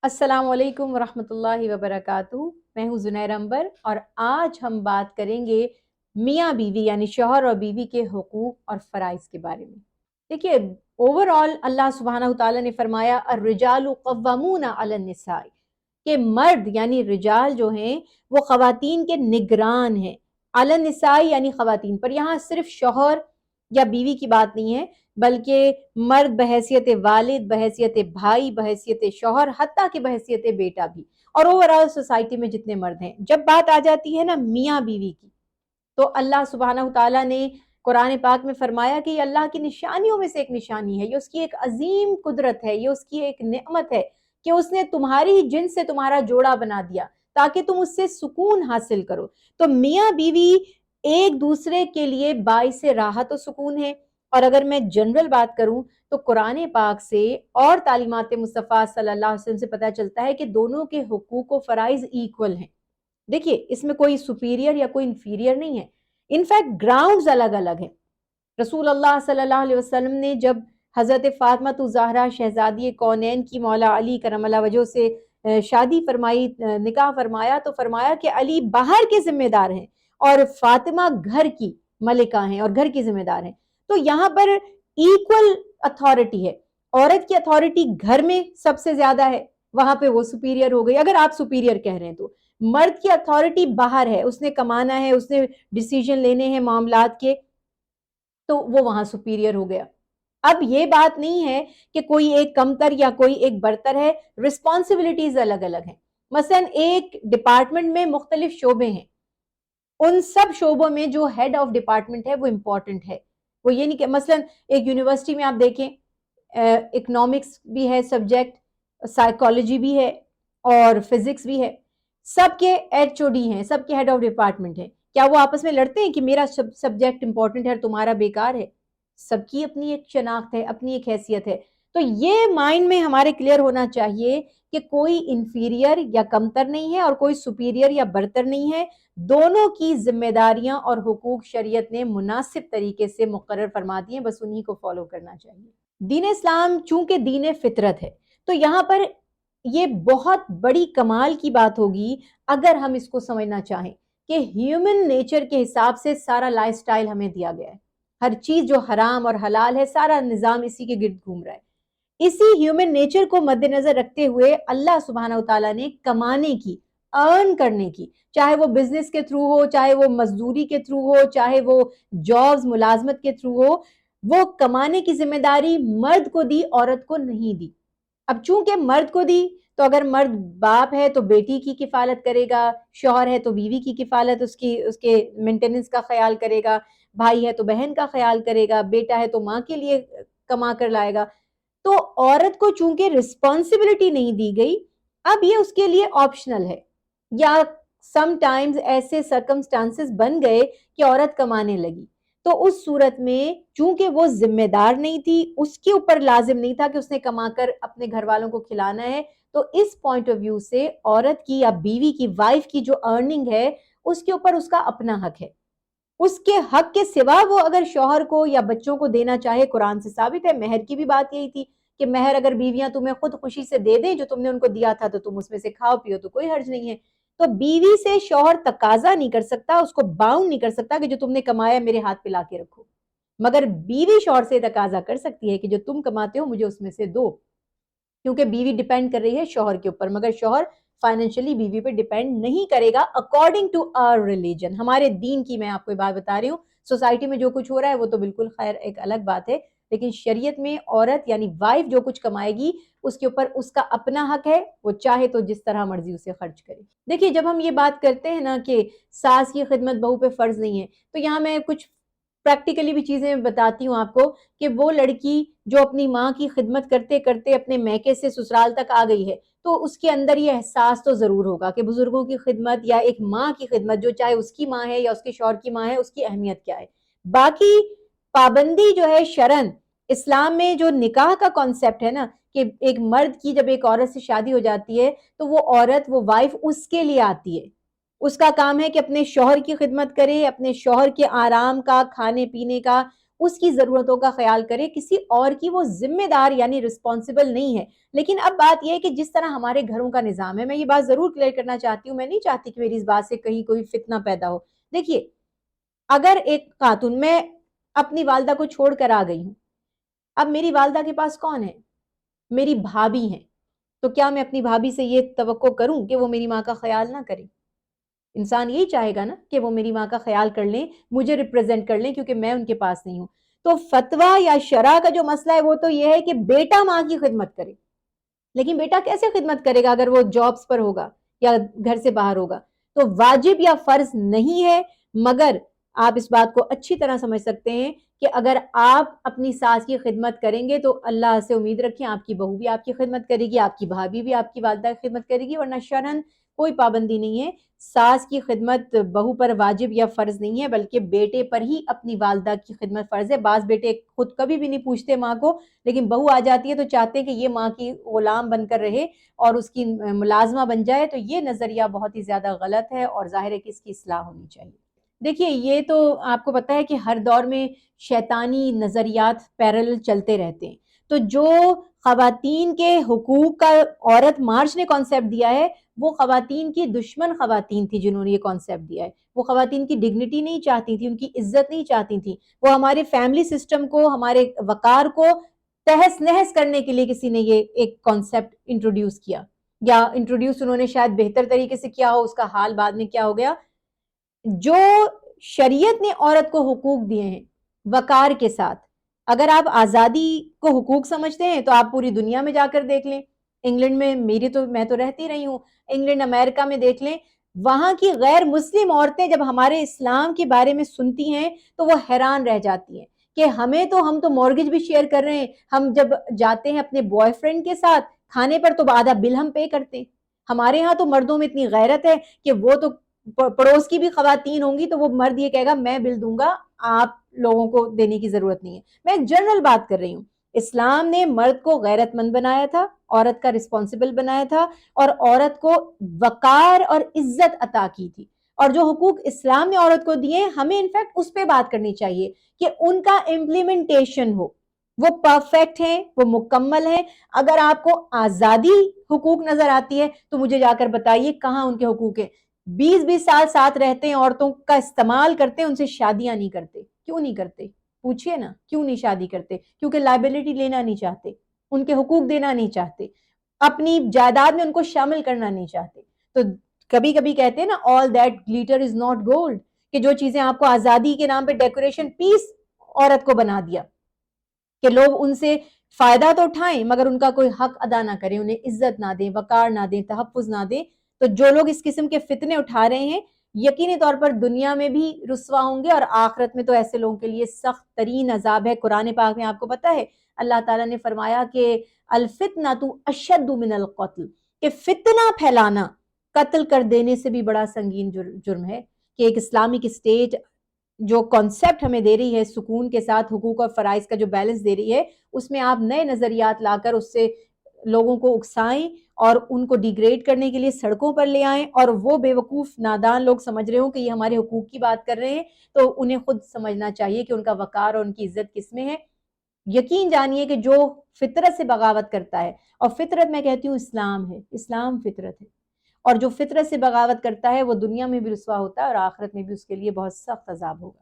अस्सलाम वालेकुम रहमतुल्लाहि व बरकातुहू। मैं हूँ ज़ुनैर अंबर और आज हम बात करेंगे मियाँ बीवी यानी शौहर और बीवी के हुकूक और फ़राइज़ के बारे में। देखिए, ओवरऑल अल्लाह सुब्हानहू तआला ने फरमाया अर्रिजालु कव्वामूना अलन निसाई, कि मर्द यानी रिजाल जो हैं वो ख़वातीन के निगरान हैं, अलन निसाई यानी ख़वातीन पर। यहाँ सिर्फ शौहर या बीवी की बात नहीं है, बल्कि मर्द बहैसियत वालिद, बहैसियत भाई, बहैसियत शौहर, हत्ता कि बहैसियत बेटा भी, और ओवरऑल सोसाइटी में जितने मर्द हैं। जब बात आ जाती है ना मियाँ बीवी की, तो अल्लाह सुब्हानहू तआला ने कुरान पाक में फरमाया कि ये अल्लाह की निशानियों में से एक निशानी है, ये उसकी एक अजीम कुदरत है, ये उसकी एक नेमत है कि उसने तुम्हारी ही जिन्स से तुम्हारा जोड़ा बना दिया ताकि तुम उससे सुकून हासिल करो। तो मियाँ बीवी एक दूसरे के लिए बाइस राहत और सुकून है। और अगर मैं जनरल बात करूं तो कुरान पाक से और तालीमात मुस्तफ़ा सल्लल्लाहु अलैहि वसल्लम से पता चलता है कि दोनों के हुकूक और फराइज इक्वल हैं। देखिए, इसमें कोई सुपीरियर या कोई इंफीरियर नहीं है, इनफैक्ट ग्राउंड्स अलग अलग हैं। रसूल अल्लाह सल्लल्लाहु अलैहि वसल्लम ने जब हजरत फातिमा तो ज़हरा शहजादी कौनैन की मौला अली करमल्ला वजह से शादी फरमाई, निकाह फरमाया, तो फरमाया कि अली बाहर के जिम्मेदार हैं और फातिमा घर की मलिका हैं और घर की जिम्मेदार हैं। तो यहाँ पर इक्वल अथॉरिटी है। औरत की अथॉरिटी घर में सबसे ज्यादा है, वहां पे वो सुपीरियर हो गई अगर आप सुपीरियर कह रहे हैं तो। मर्द की अथॉरिटी बाहर है, उसने कमाना है, उसने डिसीजन लेने हैं मामलात के, तो वो वहां सुपीरियर हो गया। अब ये बात नहीं है कि कोई एक कमतर या कोई एक बरतर है, रिस्पॉन्सिबिलिटीज अलग अलग हैं। मसलन एक डिपार्टमेंट में मुख्तलिफ शोबे हैं, उन सब शोबों में जो हेड ऑफ डिपार्टमेंट है वो इंपॉर्टेंट है। वो ये नहीं कि मसलन एक यूनिवर्सिटी में आप देखें, इकोनॉमिक्स भी है सब्जेक्ट, साइकोलॉजी भी है और फिजिक्स भी है, सबके एचओडी हैं, सबके हेड ऑफ डिपार्टमेंट हैं। क्या वो आपस में लड़ते हैं कि मेरा सब्जेक्ट इंपॉर्टेंट है और तुम्हारा बेकार है? सबकी अपनी एक शनाख्त है, अपनी एक हैसियत है। तो ये माइंड में हमारे क्लियर होना चाहिए कि कोई इंफीरियर या कमतर नहीं है और कोई सुपीरियर या बरतर नहीं है। दोनों की जिम्मेदारियां और हुकूक शरीयत ने मुनासिब तरीके से मुकर्रर फरमा दिए, बस उन्हीं को फॉलो करना चाहिए। दीन इस्लाम चूंकि दीन फितरत है, तो यहाँ पर ये बहुत बड़ी कमाल की बात होगी अगर हम इसको समझना चाहें कि ह्यूमन नेचर के हिसाब से सारा लाइफस्टाइल हमें दिया गया है। हर चीज जो हराम और हलाल है, सारा निजाम इसी के गिर्द घूम रहा है। इसी ह्यूमन नेचर को मद्देनजर रखते हुए अल्लाह सुब्हानहू तआला ने कमाने की, अर्न करने की, चाहे वो बिजनेस के थ्रू हो, चाहे वो मजदूरी के थ्रू हो, चाहे वो जॉब्स मुलाजमत के थ्रू हो, वो कमाने की जिम्मेदारी मर्द को दी, औरत को नहीं दी। अब चूंकि मर्द को दी, तो अगर मर्द बाप है तो बेटी की किफालत करेगा, शौहर है तो बीवी की किफालत, उसकी उसके मेंटेनेंस का ख्याल करेगा, भाई है तो बहन का ख्याल करेगा, बेटा है तो माँ के लिए कमा कर लाएगा। तो औरत को चूंकि रिस्पॉन्सिबिलिटी नहीं दी गई, अब ये उसके लिए ऑप्शनल है, या समटाइम्स ऐसे सर्कमस्टांसेस बन गए कि औरत कमाने लगी, तो उस सूरत में चूंकि वो जिम्मेदार नहीं थी, उसके ऊपर लाजिम नहीं था कि उसने कमाकर अपने घर वालों को खिलाना है, तो इस पॉइंट ऑफ व्यू से औरत की या बीवी की, वाइफ की जो अर्निंग है, उसके ऊपर उसका अपना हक है। उसके हक के सिवा वो अगर शौहर को या बच्चों को देना चाहे, कुरान से साबित है। मेहर की भी बात यही थी कि मेहर अगर बीवियां तुम्हें खुद खुशी से दे दें, जो तुमने उनको दिया था, तो तुम उसमें से खाओ पियो तो कोई हर्ज नहीं है। तो बीवी से शौहर तकाजा नहीं कर सकता, उसको बाउंड नहीं कर सकता कि जो तुमने कमाया मेरे हाथ पे ला के रखो, मगर बीवी शौहर से तकाजा कर सकती है कि जो तुम कमाते हो मुझे उसमें से दो, क्योंकि बीवी डिपेंड कर रही है शौहर के ऊपर, मगर शौहर फाइनेंशियली बीवी पे डिपेंड नहीं करेगा अकॉर्डिंग टू आवर रिलीजन। हमारे दीन की मैं आपको बात बता रही हूँ। सोसाइटी में जो कुछ हो रहा है वो तो बिल्कुल खैर एक अलग बात है, लेकिन शरीयत में औरत यानी वाइफ जो कुछ कमाएगी उसके ऊपर उसका अपना हक है, वो चाहे तो जिस तरह मर्जी उसे खर्च करे। देखिए, जब हम ये बात करते हैं ना कि सास की खिदमत बहू पे फर्ज नहीं है, तो यहाँ मैं कुछ प्रैक्टिकली भी चीजें बताती हूँ आपको कि वो लड़की जो अपनी माँ की खिदमत करते करते अपने मैके से ससुराल तक आ गई है, तो उसके अंदर ये एहसास तो जरूर होगा कि बुजुर्गों की खिदमत या एक माँ की खिदमत, जो चाहे उसकी माँ है या उसके शौहर की माँ है, उसकी अहमियत क्या है। बाकी पाबंदी जो है शरन, इस्लाम में जो निकाह का कॉन्सेप्ट है ना, कि एक मर्द की जब एक औरत से शादी हो जाती है, तो वो औरत, वो वाइफ उसके लिए आती है। उसका काम है कि अपने शौहर की खिदमत करे, अपने शौहर के आराम का, खाने पीने का, اس کی ضرورتوں کا خیال کرے، کسی اور کی وہ ذمہ دار یعنی رسپانسبل نہیں ہے۔ لیکن اب بات یہ ہے کہ جس طرح ہمارے گھروں کا نظام ہے، میں یہ بات ضرور کلیئر کرنا چاہتی ہوں، میں نہیں چاہتی کہ میری اس بات سے کہیں کوئی فتنہ پیدا ہو۔ دیکھیے، اگر ایک خاتون، میں اپنی والدہ کو چھوڑ کر آ گئی ہوں، اب میری والدہ کے پاس کون ہے؟ میری بھابھی ہیں، تو کیا میں اپنی بھابھی سے یہ توقع کروں کہ وہ میری ماں کا خیال نہ کرے؟ انسان یہی چاہے گا نا کہ وہ میری ماں کا خیال کر لیں، مجھے ریپرزینٹ کر لیں، کیونکہ میں ان کے پاس نہیں ہوں۔ تو فتویٰ یا شرع کا جو مسئلہ ہے وہ تو یہ ہے کہ بیٹا ماں کی خدمت کرے، لیکن بیٹا کیسے خدمت کرے گا اگر وہ جابز پر ہوگا یا گھر سے باہر ہوگا؟ تو واجب یا فرض نہیں ہے، مگر آپ اس بات کو اچھی طرح سمجھ سکتے ہیں کہ اگر آپ اپنی ساس کی خدمت کریں گے تو اللہ سے امید رکھیں آپ کی بہو بھی آپ کی خدمت کرے گی، آپ کی بھابھی بھی آپ کی والدہ کی خدمت کرے گی، ورنہ شرعاً کوئی پابندی نہیں ہے۔ ساس کی خدمت بہو پر واجب یا فرض نہیں ہے، بلکہ بیٹے پر ہی اپنی والدہ کی خدمت فرض ہے۔ بعض بیٹے خود کبھی بھی نہیں پوچھتے ماں کو، لیکن بہو آ جاتی ہے تو چاہتے ہیں کہ یہ ماں کی غلام بن کر رہے اور اس کی ملازمہ بن جائے، تو یہ نظریہ بہت ہی زیادہ غلط ہے اور ظاہر ہے کہ اس کی اصلاح ہونی چاہیے۔ دیکھیے، یہ تو آپ کو پتہ ہے کہ ہر دور میں شیطانی نظریات پیرل چلتے رہتے ہیں، تو جو خواتین کے حقوق کا عورت مارچ نے کانسیپٹ دیا ہے، وہ خواتین کی دشمن خواتین تھی جنہوں نے یہ کانسیپٹ دیا ہے۔ وہ خواتین کی ڈگنیٹی نہیں چاہتی تھی، ان کی عزت نہیں چاہتی تھی، وہ ہمارے فیملی سسٹم کو، ہمارے وقار کو تہس نہس کرنے کے لیے کسی نے یہ ایک کانسیپٹ انٹروڈیوس کیا، یا انٹروڈیوس انہوں نے شاید بہتر طریقے سے کیا ہو، اس کا حال بعد میں کیا ہو گیا۔ جو شریعت نے عورت کو حقوق دیے ہیں وقار کے ساتھ، اگر آپ آزادی کو حقوق سمجھتے ہیں تو آپ پوری دنیا میں جا کر دیکھ لیں۔ انگلینڈ میں میں تو رہتی رہی ہوں، انگلینڈ امریکہ میں دیکھ لیں، وہاں کی غیر مسلم عورتیں جب ہمارے اسلام کے بارے میں سنتی ہیں تو وہ حیران رہ جاتی ہیں کہ ہم تو مورگیج بھی شیئر کر رہے ہیں، ہم جب جاتے ہیں اپنے بوائے فرینڈ کے ساتھ کھانے پر تو آدھا بل ہم پے کرتے ہیں۔ ہمارے ہاں تو مردوں میں اتنی غیرت ہے کہ وہ تو پڑوس کی بھی خواتین ہوں گی تو وہ مرد یہ کہے گا میں بل دوں گا، آپ لوگوں کو دینے کی ضرورت نہیں ہے۔ میں ایک جنرل بات کر رہی ہوں۔ اسلام نے مرد کو غیرت مند بنایا تھا، عورت کا رسپانسبل بنایا تھا، اور عورت کو وقار اور عزت عطا کی تھی۔ اور جو حقوق اسلام نے عورت کو دیے، ہمیں انفیکٹ اس پہ بات کرنی چاہیے کہ ان کا امپلیمنٹیشن ہو، وہ پرفیکٹ ہیں، وہ مکمل ہیں۔ اگر آپ کو آزادی حقوق نظر آتی ہے تو مجھے جا کر بتائیے کہاں ان کے حقوق ہیں۔ 20 سال ساتھ رہتے ہیں، عورتوں کا استعمال کرتے ہیں، ان سے شادیاں نہیں کرتے۔ کیوں نہیں کرتے؟ پوچھئے نا، کیوں نہیں شادی کرتے؟ کیونکہ لائبلٹی لینا نہیں چاہتے، ان کے حقوق دینا نہیں چاہتے، اپنی جائیداد میں ان کو شامل کرنا نہیں چاہتے۔ تو کبھی کبھی کہتے ہیں نا all that glitter is not gold، کہ جو چیزیں آپ کو آزادی کے نام پہ ڈیکوریشن پیس عورت کو بنا دیا کہ لوگ ان سے فائدہ تو اٹھائیں مگر ان کا کوئی حق ادا نہ کریں، انہیں عزت نہ دیں، وقار نہ دیں، تحفظ نہ دیں۔ تو جو لوگ اس قسم کے فتنے اٹھا رہے ہیں یقینی طور پر دنیا میں بھی رسوا ہوں گے، اور آخرت میں تو ایسے لوگوں کے لیے سخت ترین عذاب ہے۔ قرآن پاک میں آپ کو پتہ ہے اللہ تعالیٰ نے فرمایا کہ الفتنۃ اشد من القتل، کہ فتنہ پھیلانا قتل کر دینے سے بھی بڑا سنگین جرم ہے۔ کہ ایک اسلامک اسٹیٹ جو کانسیپٹ ہمیں دے رہی ہے سکون کے ساتھ حقوق اور فرائض کا جو بیلنس دے رہی ہے، اس میں آپ نئے نظریات لا کر اس سے لوگوں کو اکسائیں اور ان کو ڈیگریڈ کرنے کے لیے سڑکوں پر لے آئیں، اور وہ بے وقوف نادان لوگ سمجھ رہے ہوں کہ یہ ہمارے حقوق کی بات کر رہے ہیں، تو انہیں خود سمجھنا چاہیے کہ ان کا وقار اور ان کی عزت کس میں ہے۔ یقین جانیے کہ جو فطرت سے بغاوت کرتا ہے، اور فطرت میں کہتی ہوں اسلام ہے، اسلام فطرت ہے، اور جو فطرت سے بغاوت کرتا ہے وہ دنیا میں بھی رسوا ہوتا ہے اور آخرت میں بھی اس کے لیے بہت سخت عذاب ہوگا۔